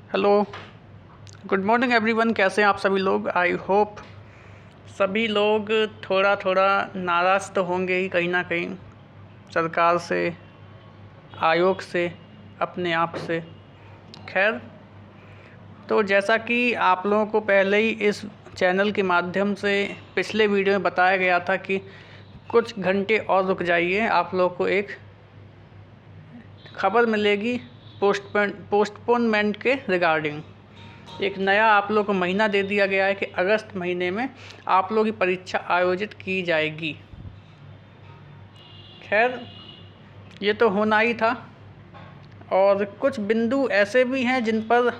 Hello, good morning everyone. कैसे हैं आप सभी लोग? आई होप सभी लोग थोड़ा थोड़ा नाराज़ तो होंगे ही कहीं ना कहीं, सरकार से, आयोग से, अपने आप से। खैर, तो जैसा कि आप लोगों को पहले ही इस चैनल के माध्यम से पिछले वीडियो में बताया गया था कि कुछ घंटे और रुक जाइए, आप लोगों को एक खबर मिलेगी पोस्टपोनमेंट के रिगार्डिंग। एक नया आप लोग को महीना दे दिया गया है कि अगस्त महीने में आप लोगों की परीक्षा आयोजित की जाएगी। खैर, ये तो होना ही था, और कुछ बिंदु ऐसे भी हैं जिन पर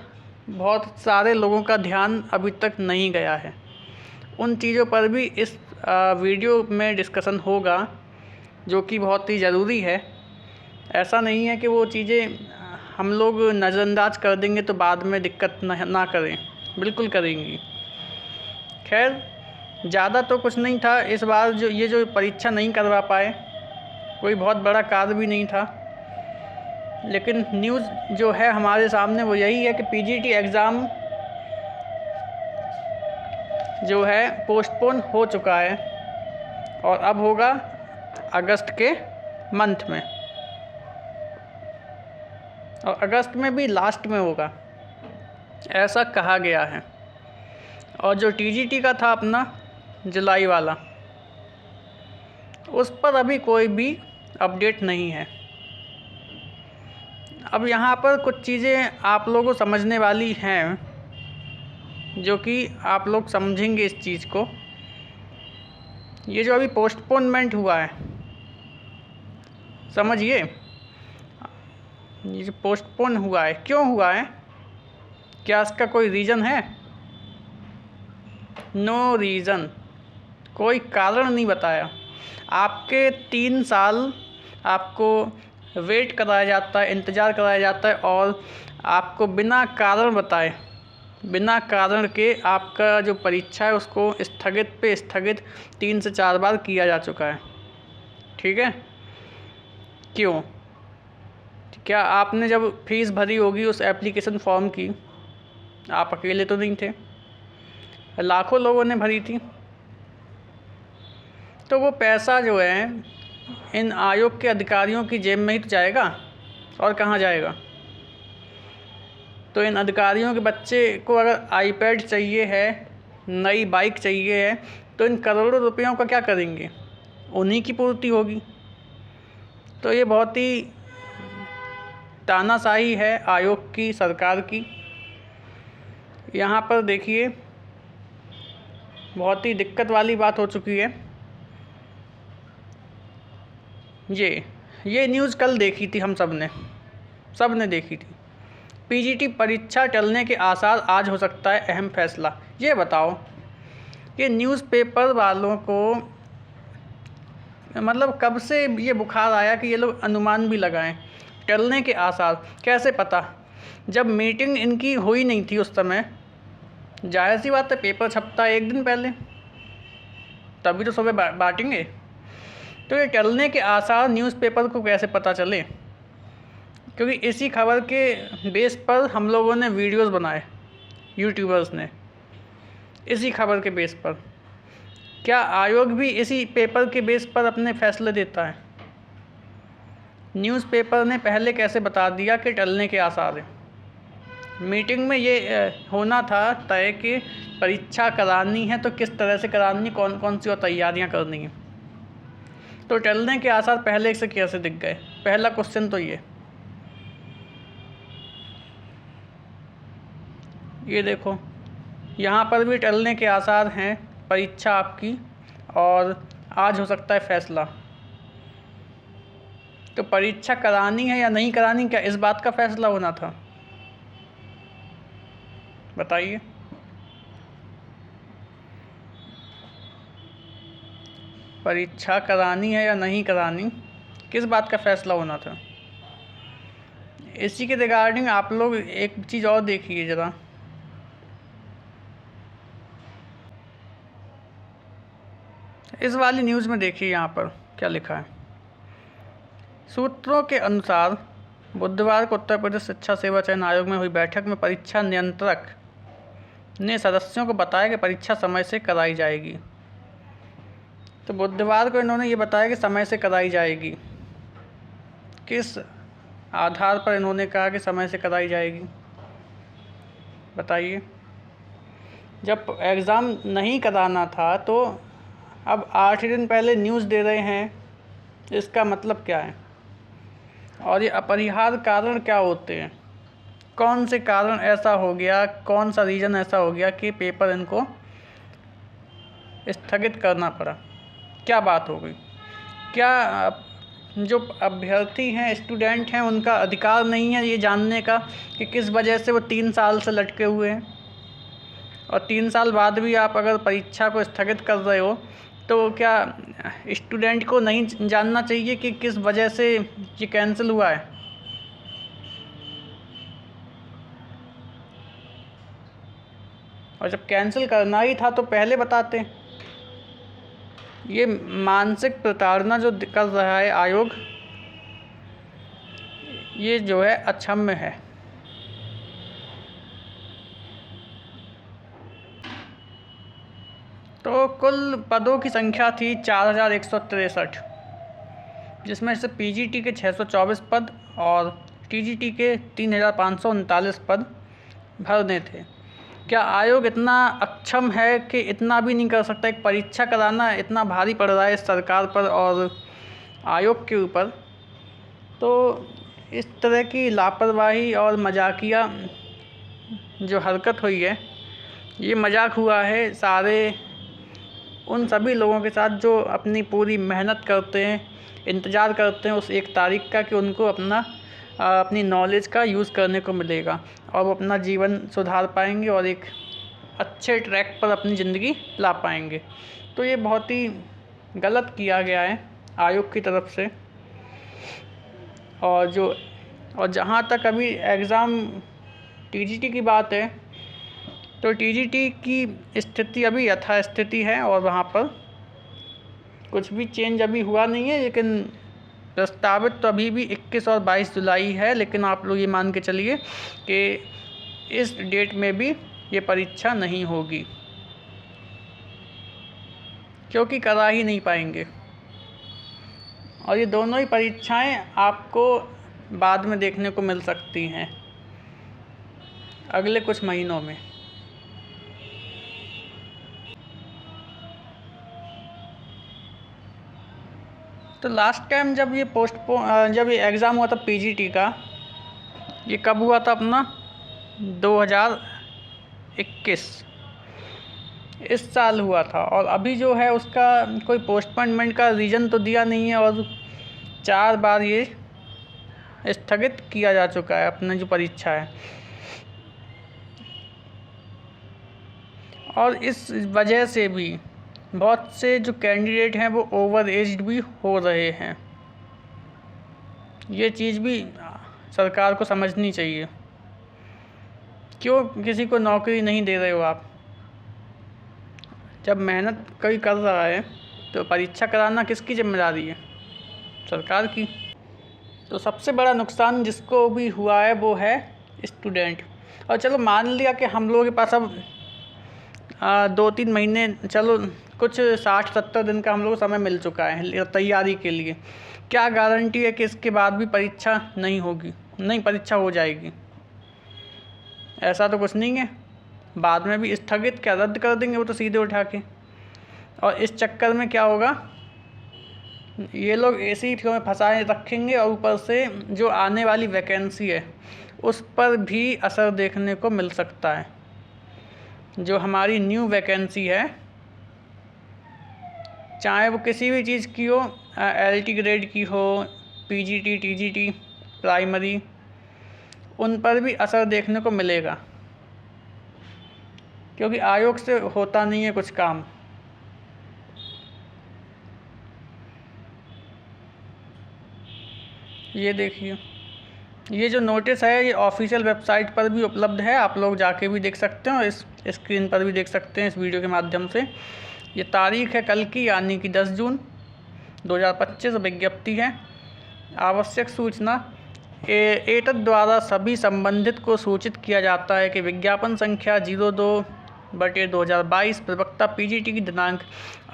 बहुत सारे लोगों का ध्यान अभी तक नहीं गया है। उन चीज़ों पर भी इस वीडियो में डिस्कशन होगा, जो कि बहुत ही ज़रूरी है। ऐसा नहीं है कि वो चीज़ें हम लोग नज़रअंदाज कर देंगे तो बाद में दिक्कत ना करें, बिल्कुल करेंगी। खैर, ज़्यादा तो कुछ नहीं था इस बार। जो परीक्षा नहीं करवा पाए, कोई बहुत बड़ा कार्य भी नहीं था, लेकिन न्यूज़ जो है हमारे सामने वो यही है कि पीजीटी एग्ज़ाम जो है पोस्टपोन हो चुका है और अब होगा अगस्त के मंथ में, और अगस्त में भी लास्ट में होगा, ऐसा कहा गया है। और जो टीजीटी का था अपना जुलाई वाला, उस पर अभी कोई भी अपडेट नहीं है। अब यहाँ पर कुछ चीज़ें आप लोगों को समझने वाली हैं, जो कि आप लोग समझेंगे इस चीज़ को। ये जो अभी पोस्टपोनमेंट हुआ है, समझिए, ये जो पोस्टपोन हुआ है, क्यों हुआ है? क्या इसका कोई रीज़न है? नो रीज़न, कोई कारण नहीं बताया। आपके 3 साल आपको वेट कराया जाता है, इंतज़ार कराया जाता है, और आपको बिना कारण बताए, बिना कारण के आपका जो परीक्षा है उसको स्थगित पे स्थगित 3 से 4 बार किया जा चुका है। ठीक है? क्यों? क्या आपने जब फीस भरी होगी उस एप्लीकेशन फॉर्म की, आप अकेले तो नहीं थे, लाखों लोगों ने भरी थी, तो वो पैसा जो है इन आयोग के अधिकारियों की जेब में ही तो जाएगा, और कहाँ जाएगा? तो इन अधिकारियों के बच्चे को अगर आईपैड चाहिए है, नई बाइक चाहिए है, तो इन करोड़ों रुपयों का क्या करेंगे? उन्हीं की पूर्ति होगी। तो ये बहुत ही तानाशाही है आयोग की, सरकार की। यहाँ पर देखिए, बहुत ही दिक्कत वाली बात हो चुकी है। ये न्यूज़ कल देखी थी, हम सब ने देखी थी। पीजीटी परीक्षा टलने के आसार, आज हो सकता है अहम फैसला। ये बताओ, ये न्यूज़पेपर वालों को मतलब कब से ये बुखार आया कि ये लोग अनुमान भी लगाएं? टलने के आसार कैसे पता, जब मीटिंग इनकी हुई नहीं थी उस समय? जाहिर सी बात है, पेपर छपता है 1 दिन पहले, तभी तो सुबह बांटेंगे। तो ये टलने के आसार न्यूज़पेपर को कैसे पता चले? क्योंकि इसी खबर के बेस पर हम लोगों ने वीडियोस बनाए, यूट्यूबर्स ने, इसी खबर के बेस पर। क्या आयोग भी इसी पेपर के बेस पर अपने फैसले देता है? न्यूज़पेपर ने पहले कैसे बता दिया कि टलने के आसार हैं? मीटिंग में ये होना था तय कि परीक्षा करानी है तो किस तरह से करानी, कौन कौन सी और तैयारियां करनी है। तो टलने के आसार पहले से कैसे दिख गए? पहला क्वेश्चन तो ये देखो, यहाँ पर भी टलने के आसार हैं, परीक्षा आपकी, और आज हो सकता है फैसला। तो परीक्षा करानी है या नहीं करानी, क्या इस बात का फैसला होना था? बताइए। परीक्षा करानी है या नहीं करानी, किस बात का फैसला होना था? इसी के रिगार्डिंग आप लोग एक चीज़ और देखिए ज़रा। इस वाली न्यूज़ में देखिए, यहाँ पर क्या लिखा है। सूत्रों के अनुसार बुधवार को उत्तर प्रदेश शिक्षा सेवा चयन आयोग में हुई बैठक में परीक्षा नियंत्रक ने सदस्यों को बताया कि परीक्षा समय से कराई जाएगी। तो बुधवार को इन्होंने ये बताया कि समय से कराई जाएगी। किस आधार पर इन्होंने कहा कि समय से कराई जाएगी, बताइए। जब एग्ज़ाम नहीं कराना था तो अब 8 दिन पहले न्यूज़ दे रहे हैं, इसका मतलब क्या है? और ये अपरिहार्य कारण क्या होते हैं? कौन से कारण ऐसा हो गया, कौन सा रीज़न ऐसा हो गया कि पेपर इनको स्थगित करना पड़ा? क्या बात हो गई? क्या जो अभ्यर्थी हैं, स्टूडेंट हैं, उनका अधिकार नहीं है ये जानने का कि किस वजह से वो 3 साल से लटके हुए हैं? और 3 साल बाद भी आप अगर परीक्षा को स्थगित कर रहे हो तो क्या स्टूडेंट को नहीं जानना चाहिए कि किस वजह से ये कैंसिल हुआ है? और जब कैंसिल करना ही था तो पहले बताते। ये मानसिक प्रताड़ना जो कर रहा है आयोग, ये जो है अक्षम्य है। तो कुल पदों की संख्या थी 4163, जिसमें से पीजीटी के 624 पद और टीजीटी के 3539 पद भरने थे। क्या आयोग इतना अक्षम है कि इतना भी नहीं कर सकता? एक परीक्षा कराना इतना भारी पड़ रहा है सरकार पर और आयोग के ऊपर, तो इस तरह की लापरवाही और मजाकिया जो हरकत हुई है, ये मजाक हुआ है सारे उन सभी लोगों के साथ जो अपनी पूरी मेहनत करते हैं, इंतज़ार करते हैं उस 1 तारीख का कि उनको अपनी नॉलेज का यूज़ करने को मिलेगा और वो अपना जीवन सुधार पाएंगे और एक अच्छे ट्रैक पर अपनी ज़िंदगी ला पाएंगे। तो ये बहुत ही गलत किया गया है आयोग की तरफ से। और जहाँ तक अभी एग्ज़ाम टीजीटी की बात है, तो टीजीटी की स्थिति अभी यथास्थिति है और वहाँ पर कुछ भी चेंज अभी हुआ नहीं है, लेकिन प्रस्तावित तो अभी भी 21 और 22 जुलाई है। लेकिन आप लोग ये मान के चलिए कि इस डेट में भी ये परीक्षा नहीं होगी, क्योंकि करा ही नहीं पाएंगे। और ये दोनों ही परीक्षाएं आपको बाद में देखने को मिल सकती हैं अगले कुछ महीनों में। तो लास्ट टाइम जब ये एग्ज़ाम हुआ था पीजीटी का, ये कब हुआ था अपना? 2021 इस साल हुआ था। और अभी जो है उसका कोई पोस्टपोनमेंट का रीज़न तो दिया नहीं है और 4 बार ये स्थगित किया जा चुका है अपना जो परीक्षा है। और इस वजह से भी बहुत से जो कैंडिडेट हैं वो ओवर एज्ड भी हो रहे हैं। ये चीज़ भी सरकार को समझनी चाहिए। क्यों किसी को नौकरी नहीं दे रहे हो आप? जब मेहनत कोई कर रहा है तो परीक्षा कराना किसकी जिम्मेदारी है? सरकार की। तो सबसे बड़ा नुकसान जिसको भी हुआ है वो है स्टूडेंट। और चलो मान लिया कि हम लोगों के पास अब 2-3 महीने, चलो कुछ 60-70 दिन का हम लोग को समय मिल चुका है तैयारी के लिए। क्या गारंटी है कि इसके बाद भी परीक्षा नहीं होगी? नहीं, परीक्षा हो जाएगी, ऐसा तो कुछ नहीं है। बाद में भी स्थगित क्या रद्द कर देंगे वो तो सीधे उठा के। और इस चक्कर में क्या होगा, ये लोग ऐसी में फंसाए रखेंगे और ऊपर से जो आने वाली वैकेंसी है उस पर भी असर देखने को मिल सकता है। जो हमारी न्यू वैकेंसी है, चाहे वो किसी भी चीज़ की हो, LT ग्रेड की हो, पीजीटी, टीजीटी, प्राइमरी, उन पर भी असर देखने को मिलेगा, क्योंकि आयोग से होता नहीं है कुछ काम। ये देखिए, ये जो नोटिस है ये ऑफिशियल वेबसाइट पर भी उपलब्ध है, आप लोग जाके भी देख सकते हैं और इस स्क्रीन पर भी देख सकते हैं इस वीडियो के माध्यम से। ये तारीख है कल की, यानी कि 10 जून 2025। विज्ञप्ति है, आवश्यक सूचना एतद द्वारा सभी संबंधित को सूचित किया जाता है कि विज्ञापन संख्या 02/2022 प्रवक्ता पीजीटी की दिनांक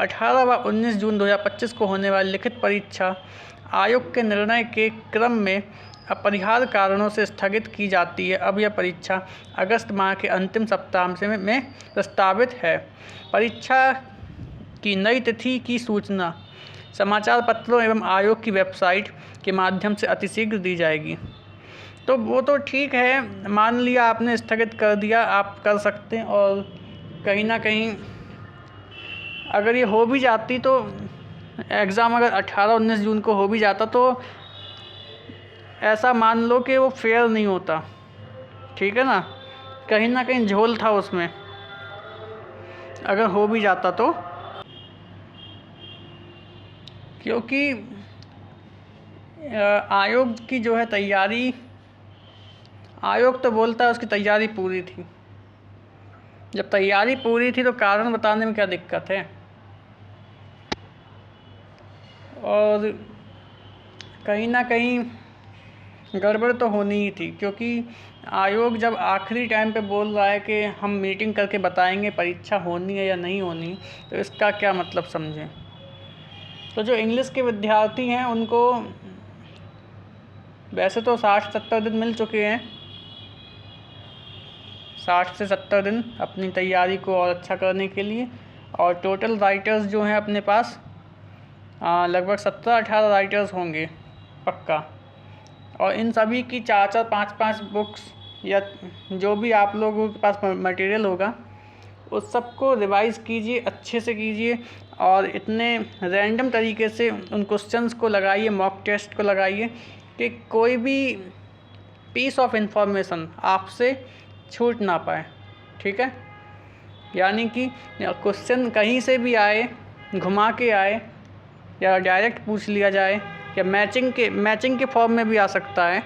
18 व 19 जून 2025 को होने वाली लिखित परीक्षा आयोग के निर्णय के क्रम में अपरिहार्य कारणों से स्थगित की जाती है। अब यह परीक्षा अगस्त माह के अंतिम सप्ताह में प्रस्तावित है। परीक्षा की नई तिथि की सूचना समाचार पत्रों एवं आयोग की वेबसाइट के माध्यम से अतिशीघ्र दी जाएगी। तो वो तो ठीक है, मान लिया आपने स्थगित कर दिया, आप कर सकते हैं। और कहीं ना कहीं अगर ये हो भी जाती तो एग्ज़ाम अगर 18-19 जून को हो भी जाता तो ऐसा मान लो कि वो फेयर नहीं होता, ठीक है ना कहीं झोल था उसमें अगर हो भी जाता तो, क्योंकि आयोग की जो है तैयारी, आयोग तो बोलता है उसकी तैयारी पूरी थी। जब तैयारी पूरी थी तो कारण बताने में क्या दिक्कत है। और कहीं ना कहीं गड़बड़ तो होनी ही थी, क्योंकि आयोग जब आखिरी टाइम पे बोल रहा है कि हम मीटिंग करके बताएंगे परीक्षा होनी है या नहीं होनी, तो इसका क्या मतलब समझें। तो जो इंग्लिश के विद्यार्थी हैं उनको वैसे तो 60-70 दिन मिल चुके हैं, 60 से 70 दिन अपनी तैयारी को और अच्छा करने के लिए। और टोटल राइटर्स जो हैं अपने पास लगभग 17-18 राइटर्स होंगे पक्का। और इन सभी की 4-4, 5-5 बुक्स या जो भी आप लोगों के पास मटेरियल होगा उस सबको रिवाइज़ कीजिए, अच्छे से कीजिए। और इतने रैंडम तरीके से उन क्वेश्चंस को लगाइए, मॉक टेस्ट को लगाइए कि कोई भी पीस ऑफ इंफॉर्मेशन आपसे छूट ना पाए, ठीक है। यानी कि क्वेश्चन कहीं से भी आए, घुमा के आए या डायरेक्ट पूछ लिया जाए या मैचिंग के फॉर्म में भी आ सकता है।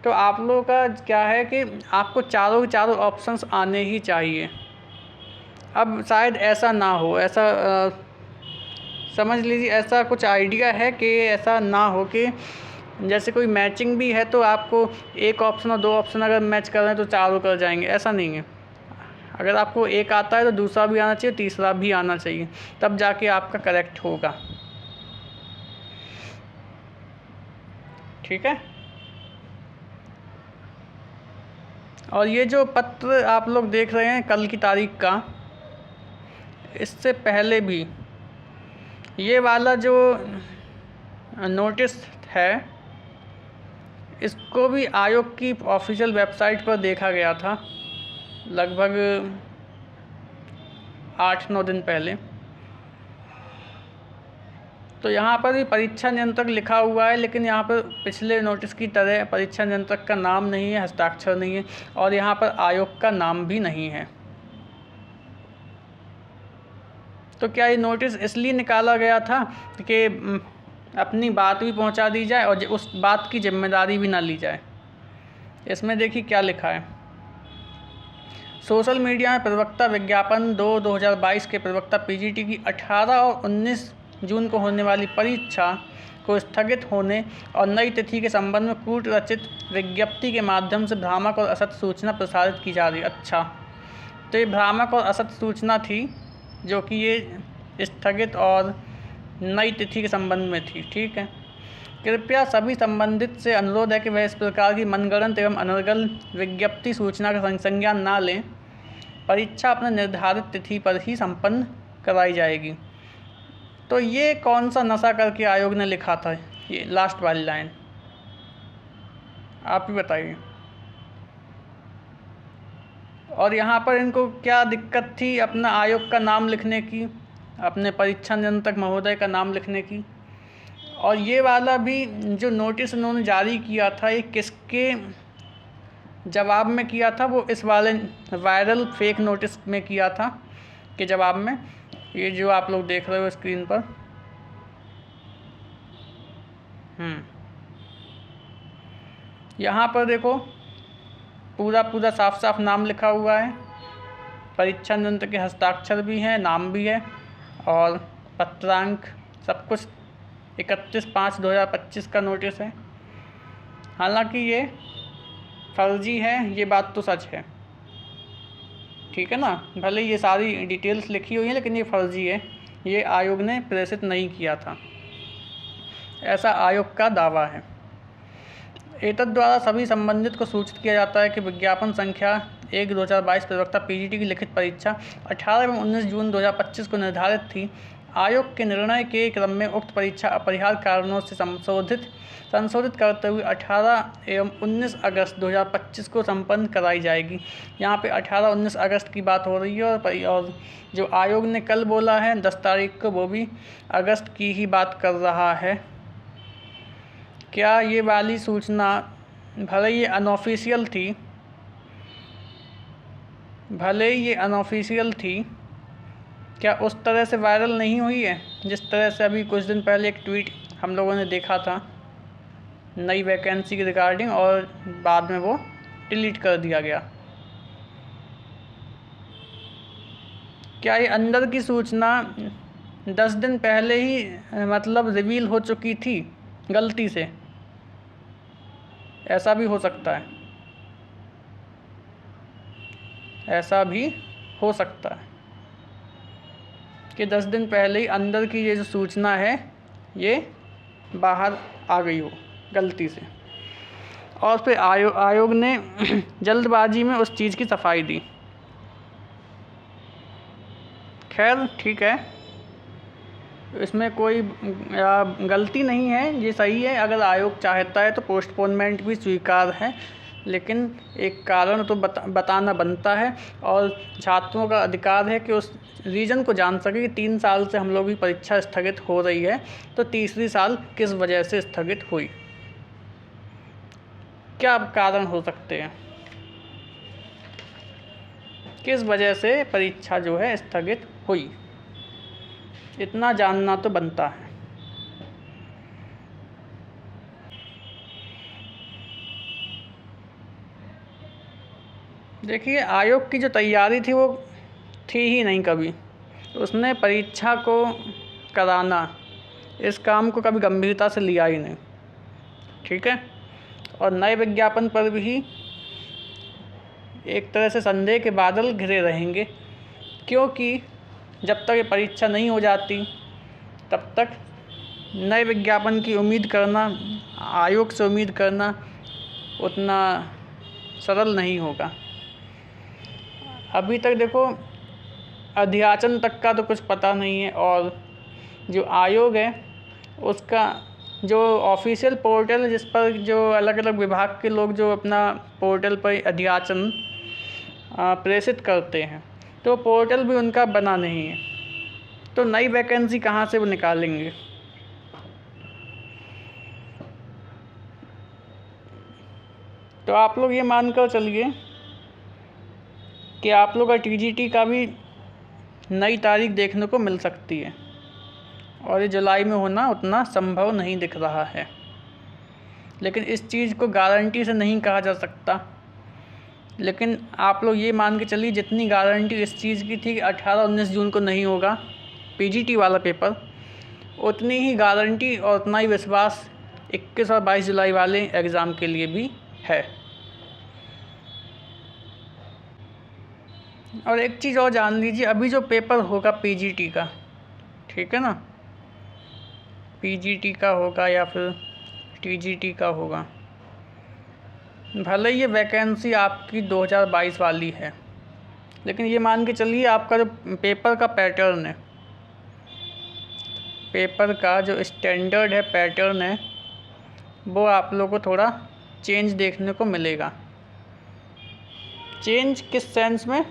तो आप लोगों का क्या है कि आपको चारों ऑप्शंस आने ही चाहिए। अब शायद ऐसा ना हो, ऐसा समझ लीजिए, ऐसा कुछ आइडिया है कि ऐसा ना हो कि जैसे कोई मैचिंग भी है तो आपको एक ऑप्शन और 2 ऑप्शन अगर मैच कर रहे हैं तो चारों कर जाएंगे, ऐसा नहीं है। अगर आपको एक आता है तो दूसरा भी आना चाहिए, तीसरा भी आना चाहिए, तब जाके आपका करेक्ट होगा, ठीक है। और ये जो पत्र आप लोग देख रहे हैं कल की तारीख का, इससे पहले भी ये वाला जो नोटिस है इसको भी आयोग की ऑफिशियल वेबसाइट पर देखा गया था लगभग 8-9 दिन पहले। तो यहाँ पर भी परीक्षा नियंत्रक लिखा हुआ है, लेकिन यहाँ पर पिछले नोटिस की तरह परीक्षा नियंत्रक का नाम नहीं है, हस्ताक्षर नहीं है, और यहाँ पर आयोग का नाम भी नहीं है। तो क्या ये नोटिस इसलिए निकाला गया था कि अपनी बात भी पहुँचा दी जाए और उस बात की जिम्मेदारी भी ना ली जाए। इसमें देखिए क्या लिखा है। सोशल मीडिया में प्रवक्ता विज्ञापन 2/2022 के प्रवक्ता पीजीटी की 18 और 19 जून को होने वाली परीक्षा को स्थगित होने और नई तिथि के संबंध में कूट रचित विज्ञप्ति के माध्यम से भ्रामक और असत्य सूचना प्रसारित की जा रही है। अच्छा, तो ये भ्रामक और असत्य सूचना थी जो कि ये स्थगित और नई तिथि के संबंध में थी, ठीक है। कृपया सभी संबंधित से अनुरोध है कि वह इस प्रकार की मनगढ़ंत एवं अनर्गल विज्ञप्ति सूचना का संज्ञान ना लें। परीक्षा अपने निर्धारित तिथि पर ही संपन्न कराई जाएगी। तो ये कौन सा नशा करके आयोग ने लिखा था, ये लास्ट वाली लाइन आप ही बताइए। और यहाँ पर इनको क्या दिक्कत थी अपना आयोग का नाम लिखने की, अपने परीक्षा नियंत्रक महोदय का नाम लिखने की। और ये वाला भी जो नोटिस उन्होंने जारी किया था ये किसके जवाब में किया था, वो इस वाले वायरल फेक नोटिस में किया था कि जवाब में, ये जो आप लोग देख रहे हो स्क्रीन पर। यहाँ पर देखो पूरा साफ साफ नाम लिखा हुआ है, परीक्षा नियंत्रक के हस्ताक्षर भी हैं, नाम भी है और पत्रांक सब कुछ 31/5/2025 का नोटिस है। हालांकि ये फर्जी है, ये बात तो सच है, ठीक है ना। भले ये सारी डिटेल्स लिखी हुई हैं लेकिन ये फर्जी है, ये आयोग ने प्रेषित नहीं किया था, ऐसा आयोग का दावा है। एतद द्वारा सभी संबंधित को सूचित किया जाता है कि विज्ञापन संख्या 1/2022 प्रवक्ता पीजीटी की लिखित परीक्षा 18 एवं 19 जून 2025 को निर्धारित थी। आयोग के निर्णय के क्रम में उक्त परीक्षा अपरिहार्य कारणों से संशोधित करते हुए 18 एवं 19 अगस्त 2025 को संपन्न कराई जाएगी। यहाँ पे 18-19 अगस्त की बात हो रही है और जो आयोग ने कल बोला है 10 तारीख को, वो भी अगस्त की ही बात कर रहा है। क्या ये वाली सूचना भले ये अनऑफिशियल थी, क्या उस तरह से वायरल नहीं हुई है जिस तरह से अभी कुछ दिन पहले एक ट्वीट हम लोगों ने देखा था नई वैकेंसी के रिगार्डिंग, और बाद में वो डिलीट कर दिया गया। क्या ये अंदर की सूचना 10 दिन पहले ही मतलब रिवील हो चुकी थी गलती से? ऐसा भी हो सकता है, ऐसा भी हो सकता है कि 10 दिन पहले ही अंदर की ये जो सूचना है ये बाहर आ गई हो गलती से, और फिर आयोग ने जल्दबाजी में उस चीज़ की सफाई दी। खैर ठीक है, इसमें कोई गलती नहीं है, ये सही है। अगर आयोग चाहता है तो पोस्टपोनमेंट भी स्वीकार है, लेकिन एक कारण तो बताना बनता है, और छात्रों का अधिकार है कि उस रीज़न को जान सके कि 3 साल से हम लोग की परीक्षा स्थगित हो रही है, तो तीसरी साल किस वजह से स्थगित हुई, क्या कारण हो सकते हैं, किस वजह से परीक्षा जो है स्थगित हुई, इतना जानना तो बनता है। देखिए, आयोग की जो तैयारी थी वो थी ही नहीं कभी, उसने परीक्षा को कराना इस काम को कभी गंभीरता से लिया ही नहीं, ठीक है। और नए विज्ञापन पर भी एक तरह से संदेह के बादल घिरे रहेंगे, क्योंकि जब तक ये परीक्षा नहीं हो जाती तब तक नए विज्ञापन की उम्मीद करना, आयोग से उम्मीद करना उतना सरल नहीं होगा। अभी तक देखो अध्याचन तक का तो कुछ पता नहीं है, और जो आयोग है उसका जो ऑफिशियल पोर्टल है जिस पर जो अलग अलग विभाग के लोग जो अपना पोर्टल पर अध्याचन प्रेषित करते हैं, तो पोर्टल भी उनका बना नहीं है, तो नई वैकेंसी कहाँ से वो निकालेंगे। तो आप लोग ये मानकर चलिए कि आप लोग का टीजीटी का भी नई तारीख देखने को मिल सकती है, और ये जुलाई में होना उतना संभव नहीं दिख रहा है, लेकिन इस चीज़ को गारंटी से नहीं कहा जा सकता। लेकिन आप लोग ये मान के चलिए जितनी गारंटी इस चीज़ की थी कि 18-19 जून को नहीं होगा पीजीटी वाला पेपर, उतनी ही गारंटी और उतना ही विश्वास 21 और 22 जुलाई वाले एग्ज़ाम के लिए भी है। और एक चीज़ और जान लीजिए, अभी जो पेपर होगा पीजीटी का, ठीक है ना, पीजीटी का होगा या फिर टीजीटी का होगा, भले ये वैकेंसी आपकी 2022 वाली है, लेकिन ये मान के चलिए आपका जो पेपर का पैटर्न है, पेपर का जो स्टैंडर्ड है, पैटर्न है, वो आप लोगों को थोड़ा चेंज देखने को मिलेगा। चेंज किस सेंस में?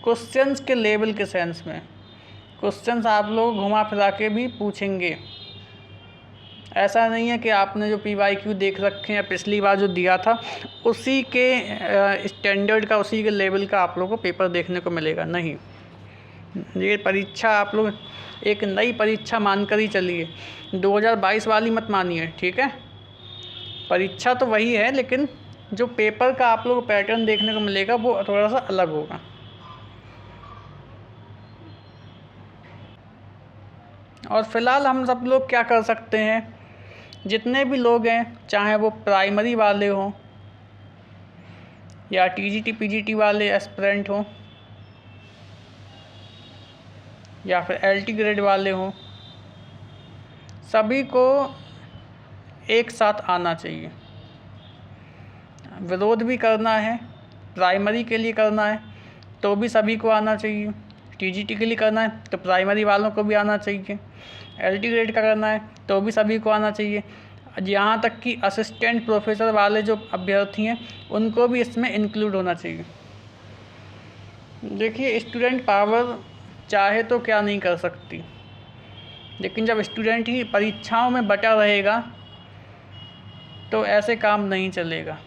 क्वेश्चंस के लेवल के सेंस में। क्वेश्चंस आप लोग घुमा फिरा के भी पूछेंगे, ऐसा नहीं है कि आपने जो PYQ देख रखे हैं पिछली बार जो दिया था उसी के स्टैंडर्ड का, उसी के लेवल का आप लोगों को पेपर देखने को मिलेगा। नहीं, ये परीक्षा आप लोग एक नई परीक्षा मानकर ही चलिए, 2022 वाली मत मानिए, ठीक है। परीक्षा तो वही है, लेकिन जो पेपर का आप लोग को पैटर्न देखने को मिलेगा वो थोड़ा सा अलग होगा। और फिलहाल हम सब लोग क्या कर सकते हैं, जितने भी लोग हैं, चाहे वो प्राइमरी वाले हों या टीजीटी पीजीटी वाले एस्पिरेंट हों या फिर एलटी ग्रेड वाले हों, सभी को एक साथ आना चाहिए। विरोध भी करना है, प्राइमरी के लिए करना है तो भी सभी को आना चाहिए, टीजीटी के लिए करना है तो प्राइमरी वालों को भी आना चाहिए, एलटी ग्रेड का करना है तो भी सभी को आना चाहिए, यहाँ तक कि असिस्टेंट प्रोफेसर वाले जो अभ्यर्थी हैं उनको भी इसमें इंक्लूड होना चाहिए। देखिए, स्टूडेंट पावर चाहे तो क्या नहीं कर सकती, लेकिन जब स्टूडेंट ही परीक्षाओं में बटा रहेगा तो ऐसे काम नहीं चलेगा,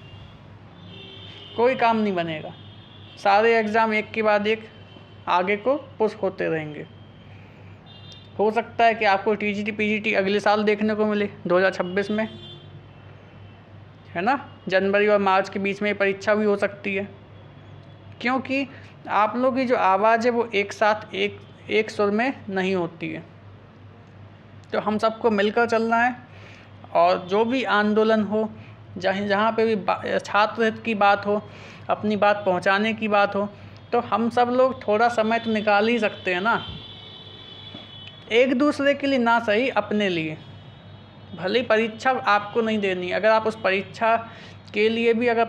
कोई काम नहीं बनेगा। सारे एग्ज़ाम एक के बाद एक आगे को पुश होते रहेंगे। हो सकता है कि आपको टीजीटी पीजीटी अगले साल देखने को मिले 2026 में, है ना। जनवरी और मार्च के बीच में परीक्षा भी हो सकती है, क्योंकि आप लोगों की जो आवाज़ है वो एक साथ एक सुर में नहीं होती है। तो हम सबको मिलकर चलना है और जो भी आंदोलन हो, जहाँ पे भी छात्र हित की बात हो, अपनी बात पहुंचाने की बात हो, तो हम सब लोग थोड़ा समय तो निकाल ही सकते हैं ना, एक दूसरे के लिए ना सही, अपने लिए। भले परीक्षा आपको नहीं देनी, अगर आप उस परीक्षा के लिए भी अगर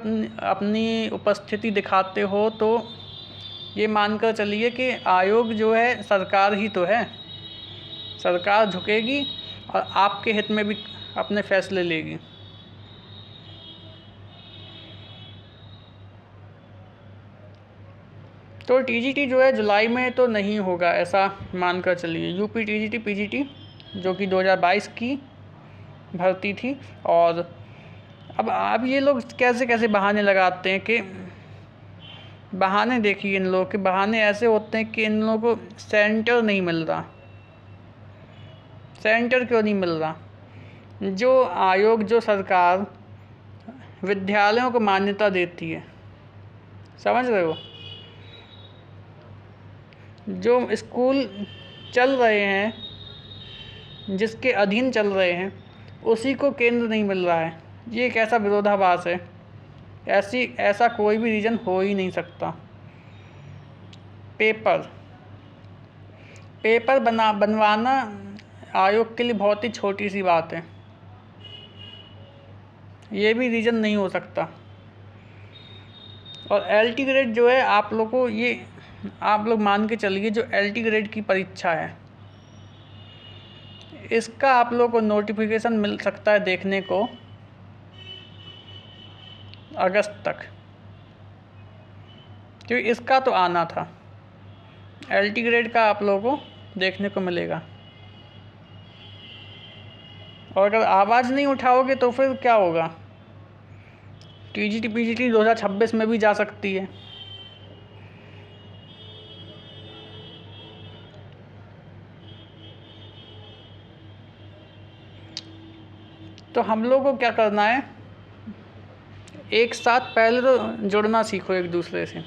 अपनी उपस्थिति दिखाते हो तो ये मानकर चलिए कि आयोग जो है सरकार ही तो है, सरकार झुकेगी और आपके हित में भी अपने फैसले लेगी। तो टीजीटी जो है जुलाई में तो नहीं होगा, ऐसा मानकर चलिए। यूपी टीजीटी पीजीटी जो कि 2022 की भर्ती थी। और अब ये लोग कैसे कैसे बहाने लगाते हैं कि बहाने, देखिए इन लोगों के बहाने ऐसे होते हैं कि इन लोगों को सेंटर नहीं मिल रहा। सेंटर क्यों नहीं मिल रहा? जो आयोग, जो सरकार विद्यालयों को मान्यता देती है, समझ रहे हो, जो स्कूल चल रहे हैं, जिसके अधीन चल रहे हैं, उसी को केंद्र नहीं मिल रहा है। ये एक ऐसा विरोधाभास है, ऐसा कोई भी रीज़न हो ही नहीं सकता। पेपर बनवाना आयोग के लिए बहुत ही छोटी सी बात है, ये भी रीज़न नहीं हो सकता। और एलटी ग्रेड जो है, आप लोग मान के चलिए, जो एलटी ग्रेड की परीक्षा है, इसका आप लोगों को नोटिफिकेशन मिल सकता है देखने को अगस्त तक, क्योंकि इसका तो आना था। एलटी ग्रेड का आप लोगों को देखने को मिलेगा। और अगर आवाज़ नहीं उठाओगे तो फिर क्या होगा? टीजीटी पीजीटी 2026 में भी जा सकती है। तो हम लोग को क्या करना है, एक साथ पहले तो जुड़ना सीखो एक दूसरे से।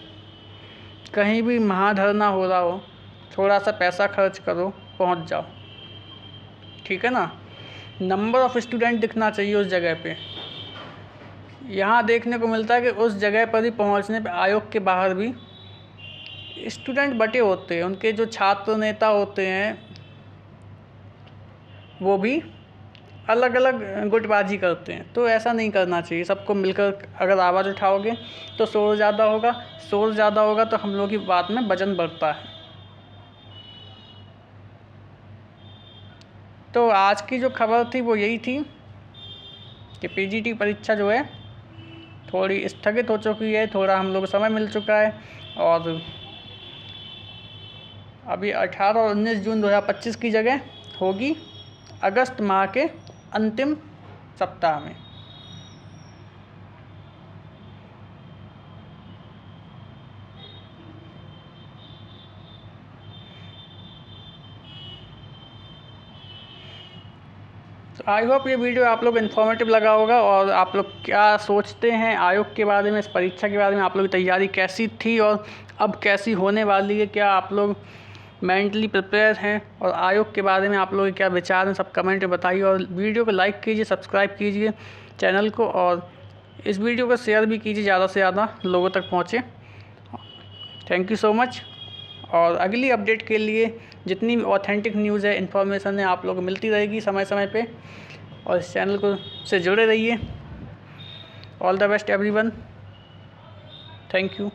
कहीं भी महाधरना हो रहा हो, थोड़ा सा पैसा खर्च करो, पहुंच जाओ, ठीक है ना। नंबर ऑफ़ स्टूडेंट दिखना चाहिए उस जगह पे। यहाँ देखने को मिलता है कि उस जगह पर ही पहुँचने पे आयोग के बाहर भी स्टूडेंट बटे होते हैं, उनके जो छात्र नेता होते हैं वो भी अलग अलग गुटबाजी करते हैं। तो ऐसा नहीं करना चाहिए। सबको मिलकर अगर आवाज़ उठाओगे तो शोर ज़्यादा होगा तो हम लोग की बात में वजन बढ़ता है। तो आज की जो खबर थी वो यही थी कि पीजीटी परीक्षा जो है थोड़ी स्थगित हो चुकी है, थोड़ा हम लोग को समय मिल चुका है। और अभी 18 और 19 जून 2025 की जगह होगी अगस्त माह के अंतिम सप्ताह में। तो आई होप ये वीडियो आप लोग इन्फॉर्मेटिव लगा होगा। और आप लोग क्या सोचते हैं आयोग के बारे में, इस परीक्षा के बारे में, आप लोग की तैयारी कैसी थी और अब कैसी होने वाली है? क्या आप लोग मेंटली प्रिपेयर हैं और आयोग के बारे में आप लोगों के क्या विचार हैं सब कमेंट में बताइए। और वीडियो को लाइक कीजिए, सब्सक्राइब कीजिए चैनल को, और इस वीडियो को शेयर भी कीजिए, ज़्यादा से ज़्यादा लोगों तक पहुँचे। Thank you so much. और अगली अपडेट के लिए जितनी भी ऑथेंटिक न्यूज़ है, इन्फॉर्मेशन है, आप लोगों को मिलती रहेगी समय समय पे, और इस चैनल को से जुड़े रहिए। All the best everyone. Thank you.